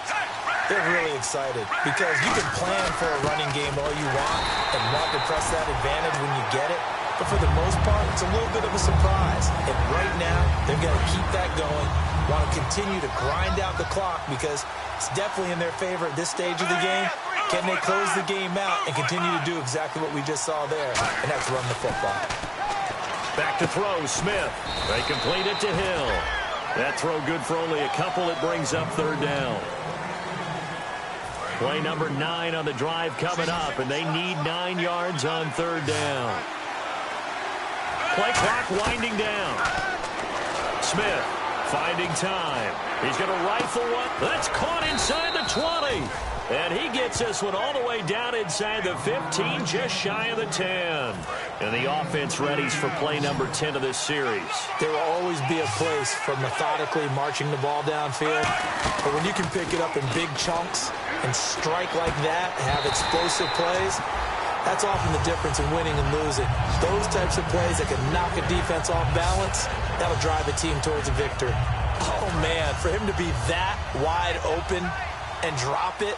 they're really excited because you can plan for a running game all you want to press that advantage when you get it. But for the most part, it's a little bit of a surprise. And right now, they've got to keep that going, want to continue to grind out the clock because it's definitely in their favor at this stage of the game. Can they close the game out and continue to do exactly what we just saw there? And that's run the football. Back to throw, Smith. They complete it to Hill. That throw good for only a couple. It brings up third down. Play number 9 on the drive coming up, and they need 9 yards on third down. Play clock winding down. Smith finding time. He's going to rifle one. That's caught inside the 20. And he gets this one all the way down inside the 15, just shy of the 10. And the offense readies for play number 10 of this series. There will always be a place for methodically marching the ball downfield. But when you can pick it up in big chunks and strike like that, have explosive plays, that's often the difference in winning and losing. Those types of plays that can knock a defense off balance, that'll drive a team towards a victory. Oh, man, for him to be that wide open and drop it,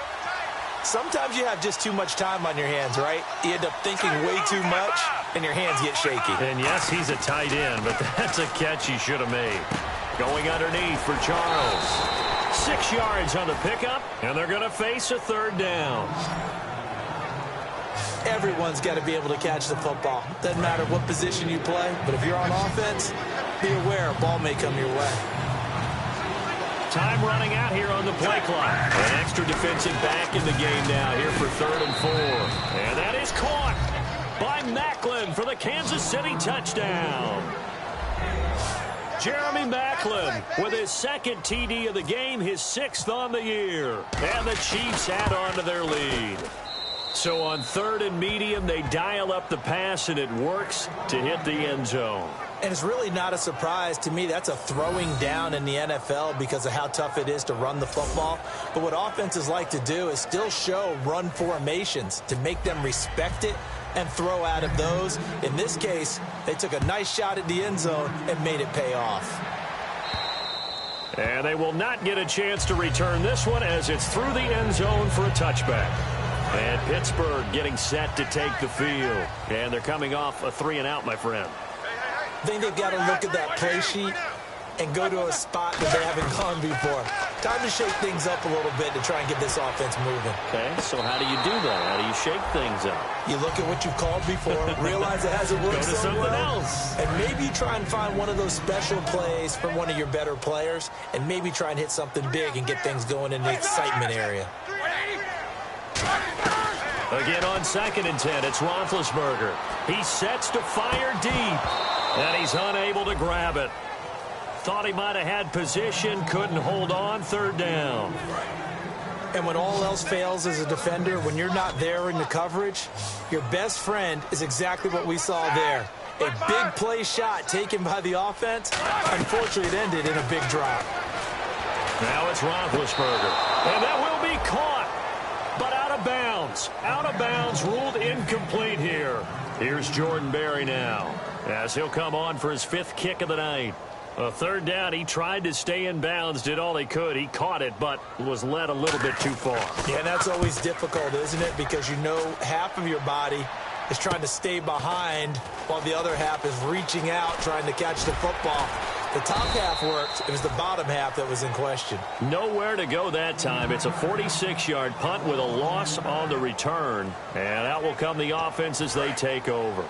sometimes you have just too much time on your hands, right? You end up thinking way too much, and your hands get shaky. And, yes, he's a tight end, but that's a catch he should have made. Going underneath for Charles. 6 yards on the pickup, and they're going to face a third down. Everyone's got to be able to catch the football. Doesn't matter what position you play, but if you're on offense, be aware a ball may come your way. Time running out here on the play clock. An extra defensive back in the game now here for 3rd and 4. And that is caught by Macklin for the Kansas City touchdown. Jeremy Macklin with his 2nd TD of the game, his 6th on the year. And the Chiefs add on to their lead. So on 3rd and medium, they dial up the pass, and it works to hit the end zone. And it's really not a surprise to me. That's a throwing down in the NFL because of how tough it is to run the football. But what offenses like to do is still show run formations to make them respect it and throw out of those. In this case, they took a nice shot at the end zone and made it pay off. And they will not get a chance to return this one as it's through the end zone for a touchback. And Pittsburgh getting set to take the field. And they're coming off a 3-and-out, my friend. I think they've got to look at that play sheet and go to a spot that they haven't gone before. Time to shake things up a little bit to try and get this offense moving. Okay, so how do you do that? How do you shake things up? You look at what you've called before, realize it hasn't worked so well, something else. and maybe try and find one of those special plays from one of your better players, and maybe try and hit something big and get things going in the excitement area. Again on 2nd and 10, it's Roethlisberger. He sets to fire deep, and he's unable to grab it. Thought he might have had position, couldn't hold on, 3rd down. And when all else fails as a defender, when you're not there in the coverage, your best friend is exactly what we saw there. A big play shot taken by the offense. Unfortunately, it ended in a big drop. Now it's Roethlisberger. And that will be caught, but out of bounds. Out of bounds, ruled incomplete here. Here's Jordan Berry now, as he'll come on for his 5th kick of the night. A third down, he tried to stay in bounds, did all he could. He caught it, but was led a little bit too far. Yeah, and that's always difficult, isn't it? Because you know half of your body is trying to stay behind while the other half is reaching out, trying to catch the football. The top half worked. It was the bottom half that was in question. Nowhere to go that time. It's a 46-yard punt with a loss on the return. And out will come the offense as they take over.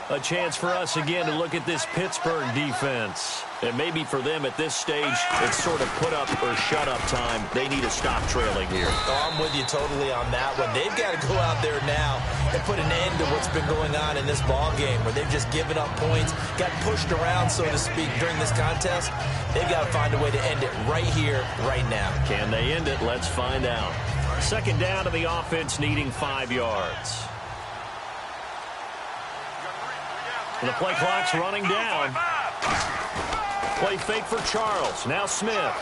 A chance for us again to look at this Pittsburgh defense. And maybe for them at this stage, it's sort of put up or shut up time. They need to stop trailing here. Oh, I'm with you totally on that one. They've got to go out there now and put an end to what's been going on in this ball game where they've just given up points, got pushed around, so to speak, during this contest. They've got to find a way to end it right here, right now. Can they end it? Let's find out. Second down to the offense needing 5 yards. And the play clock's running down. Play fake for Charles. Now Smith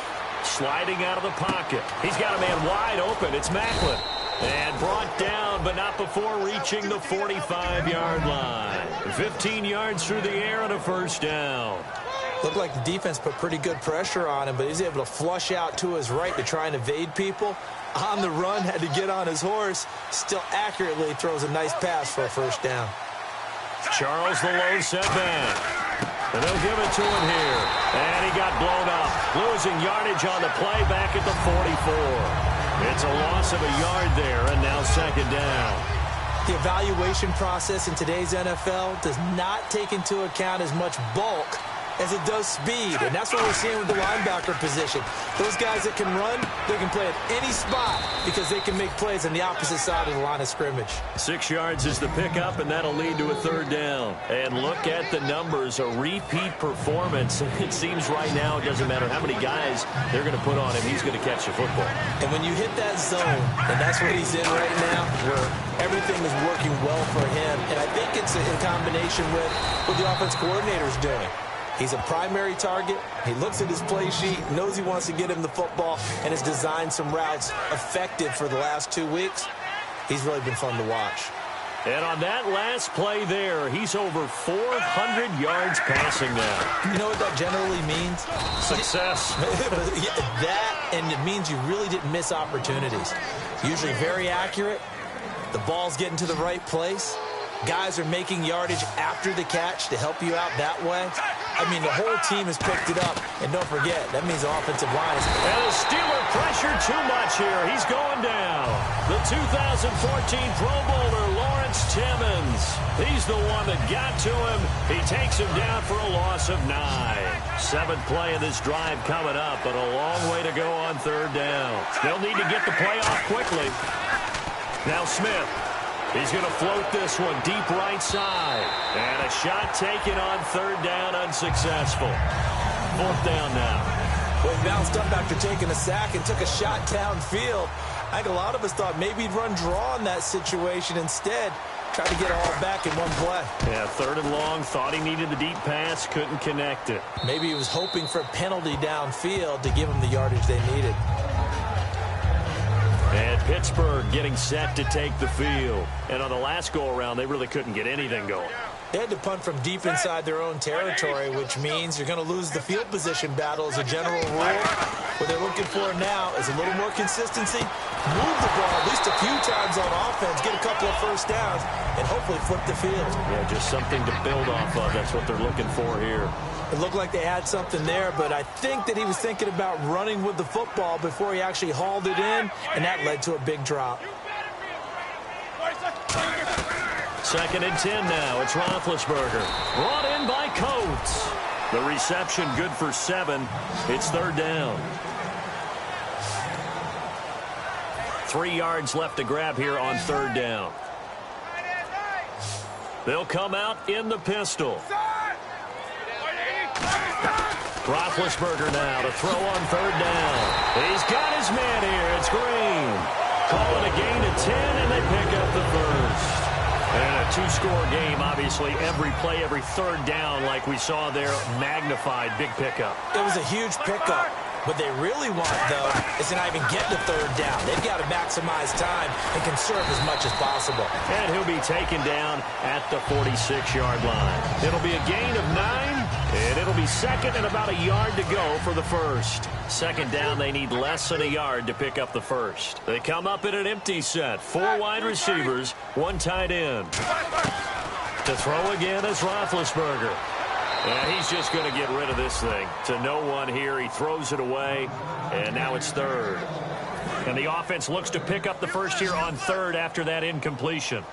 sliding out of the pocket. He's got a man wide open. It's Macklin. And brought down, but not before reaching the 45-yard line. 15 yards through the air and a first down. Looked like the defense put pretty good pressure on him, but he's able to flush out to his right to try and evade people. On the run, had to get on his horse. Still accurately throws a nice pass for a first down. Charles the low setback. And they'll give it to him here. And he got blown up. Losing yardage on the play back at the 44. It's a loss of a yard there, and now second down. The evaluation process in today's NFL does not take into account as much bulk as it does speed, and that's what we're seeing with the linebacker position. Those guys that can run, they can play at any spot because they can make plays on the opposite side of the line of scrimmage. 6 yards is the pickup, and that'll lead to a third down. And look at the numbers, a repeat performance. It seems right now it doesn't matter how many guys they're going to put on him, he's going to catch the football. And when you hit that zone, and that's what he's in right now, where everything is working well for him, and I think it's in combination with what the offense coordinator is doing. He's a primary target. He looks at his play sheet, knows he wants to get him the football, and has designed some routes effective for the last 2 weeks. He's really been fun to watch. And on that last play there, he's over 400 yards passing now. You know what that generally means? Success. That, and it means you really didn't miss opportunities. Usually very accurate. The ball's getting to the right place. Guys are making yardage after the catch to help you out that way. I mean, the whole team has picked it up. And don't forget, that means the offensive line is... And the Steeler pressure too much here. He's going down. The 2014 Pro Bowler, Lawrence Timmons. He's the one that got to him. He takes him down for a loss of 9. 7th play of this drive coming up, but a long way to go on third down. They'll need to get the play off quickly. Now Smith. He's going to float this one deep right side. And a shot taken on third down, unsuccessful. 4th down now. Well, he bounced up after taking a sack and took a shot downfield. I think a lot of us thought maybe he'd run draw in that situation. Instead, tried to get it all back in one play. Yeah, 3rd and long. Thought he needed the deep pass. Couldn't connect it. Maybe he was hoping for a penalty downfield to give him the yardage they needed. And Pittsburgh getting set to take the field. And on the last go-around, they really couldn't get anything going. They had to punt from deep inside their own territory, which means you're going to lose the field position battle as a general rule. What they're looking for now is a little more consistency, move the ball at least a few times on offense, get a couple of first downs, and hopefully flip the field. Yeah, just something to build off of. That's what they're looking for here. It looked like they had something there, but I think that he was thinking about running with the football before he actually hauled it in, and that led to a big drop. 2nd and 10 now. It's Roethlisberger. Brought in by Coates. The reception good for 7. It's third down. 3 yards left to grab here on third down. They'll come out in the pistol. Roethlisberger now to throw on third down. He's got his man here. It's Green. Call it a gain of 10, and they pick up the first. And a two-score game, obviously, every play, every third down, like we saw there, magnified, big pickup. It was a huge pickup. What they really want, though, is to not even get to third down. They've got to maximize time and conserve as much as possible. And he'll be taken down at the 46-yard line. It'll be a gain of 9, and it'll be second and about a yard to go for the first. Second down, they need less than a yard to pick up the first. They come up in an empty set. 4 wide receivers, 1 tight end. To throw again is Roethlisberger. And he's just going to get rid of this thing. To no one here. He throws it away, and now it's third. And the offense looks to pick up the first here on third after that incompletion.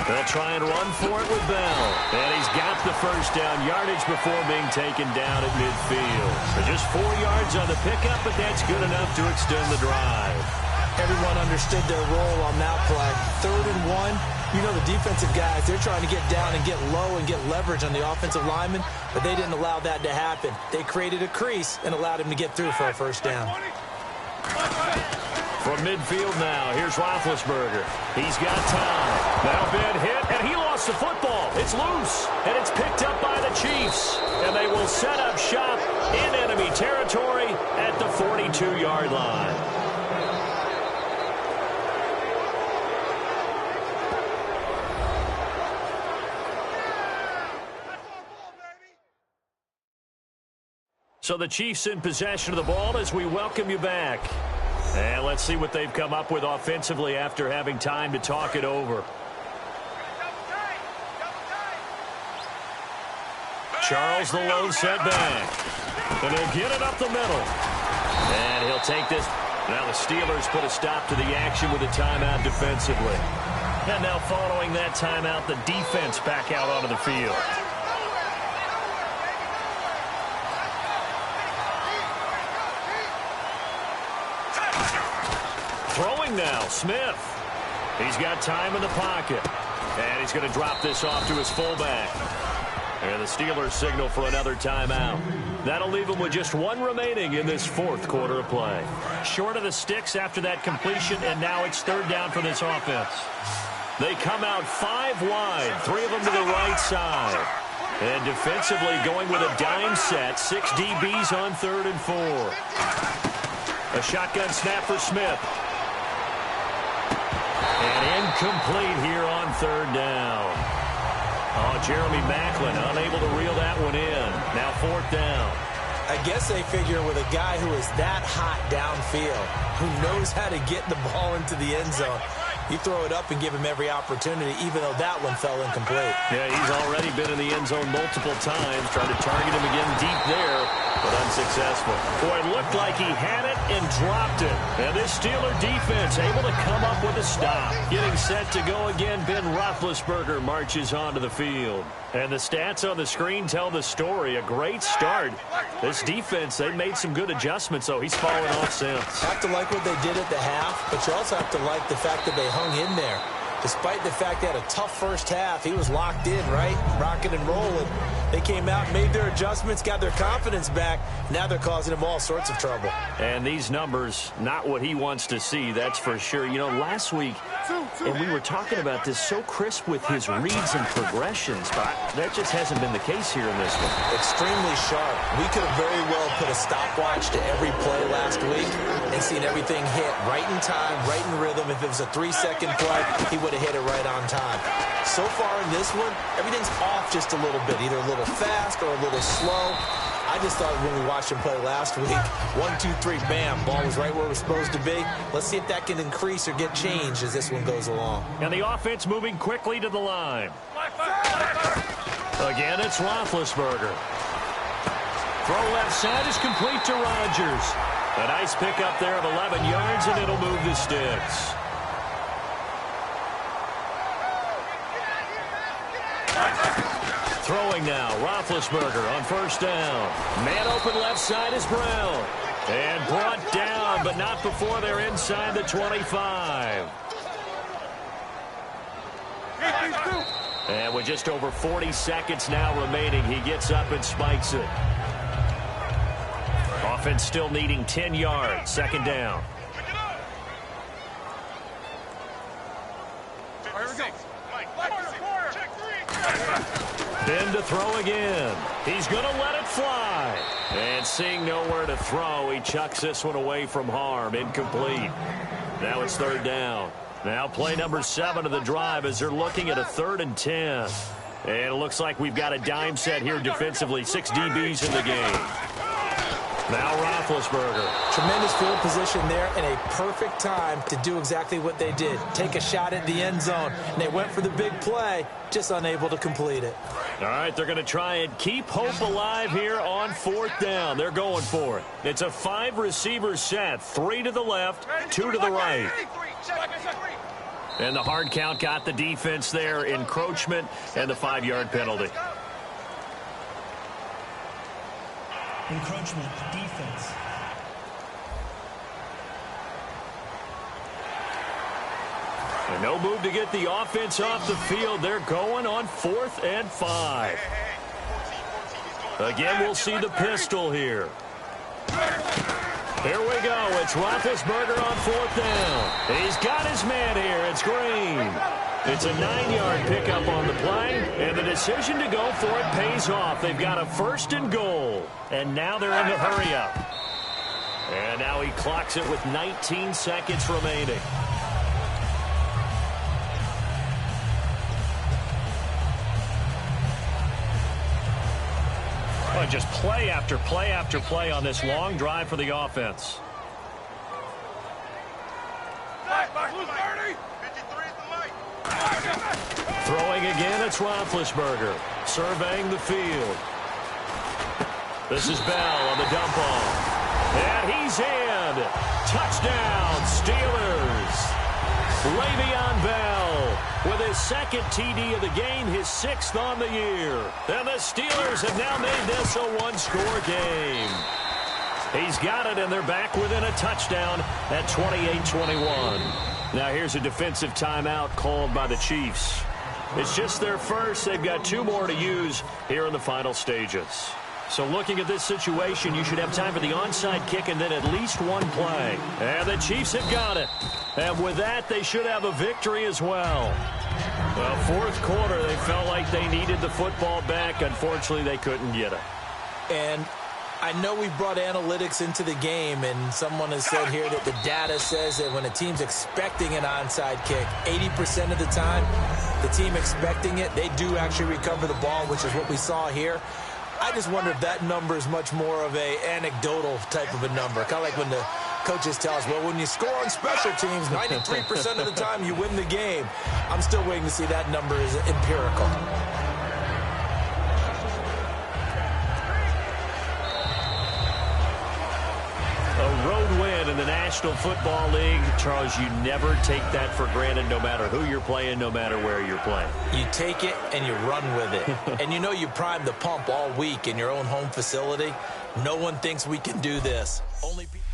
They'll try and run for it with Bell. And he's got the first down, yardage before being taken down at midfield. Just 4 yards on the pickup, but that's good enough to extend the drive. Everyone understood their role on that play. 3rd and 1. You know the defensive guys, they're trying to get down and get low and get leverage on the offensive lineman, but they didn't allow that to happen. They created a crease and allowed him to get through for a first down. From midfield now, here's Roethlisberger. He's got time. Now Ben hit, and he lost the football. It's loose, and it's picked up by the Chiefs. And they will set up shop in enemy territory at the 42-yard line. So the Chiefs in possession of the ball as we welcome you back. And let's see what they've come up with offensively after having time to talk it over. Charles the low setback. And he'll get it up the middle. And he'll take this. Now the Steelers put a stop to the action with a timeout defensively. And now following that timeout, the defense back out onto the field. Throwing now, Smith. He's got time in the pocket. And he's going to drop this off to his fullback. And the Steelers signal for another timeout. That'll leave them with just 1 remaining in this 4th quarter of play. Short of the sticks after that completion, and now it's 3rd down for this offense. They come out 5 wide, 3 of them to the right side. And defensively going with a dime set, 6 DBs on 3rd and 4. A shotgun snap for Smith. And incomplete here on 3rd down. Oh, Jeremy Maclin unable to reel that one in. Now 4th down. I guess they figure with a guy who is that hot downfield, who knows how to get the ball into the end zone, you throw it up and give him every opportunity, even though that one fell incomplete. Yeah, he's already been in the end zone multiple times, trying to target him again deep there, but unsuccessful. Boy, it looked like he had it and dropped it. And this Steeler defense able to come up with a stop. Getting set to go again, Ben Roethlisberger marches onto the field. And the stats on the screen tell the story. A great start. This defense, they made some good adjustments, though. He's fallen off since. Have to like what they did at the half, but you also have to like the fact that they hung in there. Despite the fact they had a tough first half, he was locked in, right? Rocking and rolling. They came out, made their adjustments, got their confidence back. Now they're causing him all sorts of trouble. And these numbers, not what he wants to see, that's for sure. You know, last week, and we were talking about this, so crisp with his reads and progressions, but that just hasn't been the case here in this one. Extremely sharp. We could have very well put a stopwatch to every play last week and seen everything hit right in time, right in rhythm. If it was a 3-second play, he would have hit it right on time. So far in this one, everything's off just a little bit, either a little fast or a little slow. I just thought when we watched him play last week, 1, 2, 3, bam, ball was right where it was supposed to be. Let's see if that can increase or get changed as this one goes along. And the offense moving quickly to the line. Again, it's Roethlisberger. Throw left side is complete to Rodgers. A nice pickup there of 11 yards, and it'll move the sticks. Throwing now, Roethlisberger on 1st down. Man open left side is Brown. And brought down, but not before they're inside the 25. And with just over 40 seconds now remaining, he gets up and spikes it. Offense still needing 10 yards. Second down. Ben to throw again. He's going to let it fly. And seeing nowhere to throw, he chucks this one away from harm. Incomplete. Now it's third down. Now play number 7 of the drive as they're looking at a 3rd and 10. And it looks like we've got a dime set here defensively. 6 DBs in the game. Now Roethlisberger. Tremendous field position there and a perfect time to do exactly what they did. Take a shot at the end zone. And they went for the big play, just unable to complete it. All right, they're going to try and keep hope alive here on 4th down. They're going for it. It's a 5-receiver set. 3 to the left, 2 to the right. And the hard count got the defense there. Encroachment and the 5-yard penalty. Encroachment, defense. And no move to get the offense off the field. They're going on 4th and 5. Again, we'll see the pistol here. Here we go. It's Roethlisberger on 4th down. He's got his man here. It's Green. It's a 9-yard pickup on the play, and the decision to go for it pays off. They've got a 1st and goal, and now they're in the hurry-up. And now he clocks it with 19 seconds remaining. Oh, just play after play after play on this long drive for the offense. Throwing again, it's Roethlisberger. Surveying the field. This is Bell on the dump off. And he's in. Touchdown, Steelers. Le'Veon Bell with his 2nd TD of the game, his 6th on the year. And the Steelers have now made this a 1-score game. He's got it, and they're back within a touchdown at 28-21. Now here's a defensive timeout called by the Chiefs. It's just their first. They've got 2 more to use here in the final stages. So looking at this situation, you should have time for the onside kick and then at least 1 play. And the Chiefs have got it. And with that, they should have a victory as well. Well, 4th quarter, they felt like they needed the football back. Unfortunately, they couldn't get it. And I know we brought analytics into the game, and someone has said here that the data says that when a team's expecting an onside kick, 80% of the time, the team expecting it, they do actually recover the ball, which is what we saw here. I just wonder if that number is much more of a anecdotal type of a number. Kind of like when the coaches tell us, well, when you score on special teams, 93% of the time you win the game. I'm still waiting to see that number is empirical. A road win in the National Football League. Charles, you never take that for granted no matter who you're playing, no matter where you're playing. You take it and you run with it. And you know you primed the pump all week in your own home facility. No one thinks we can do this. Only people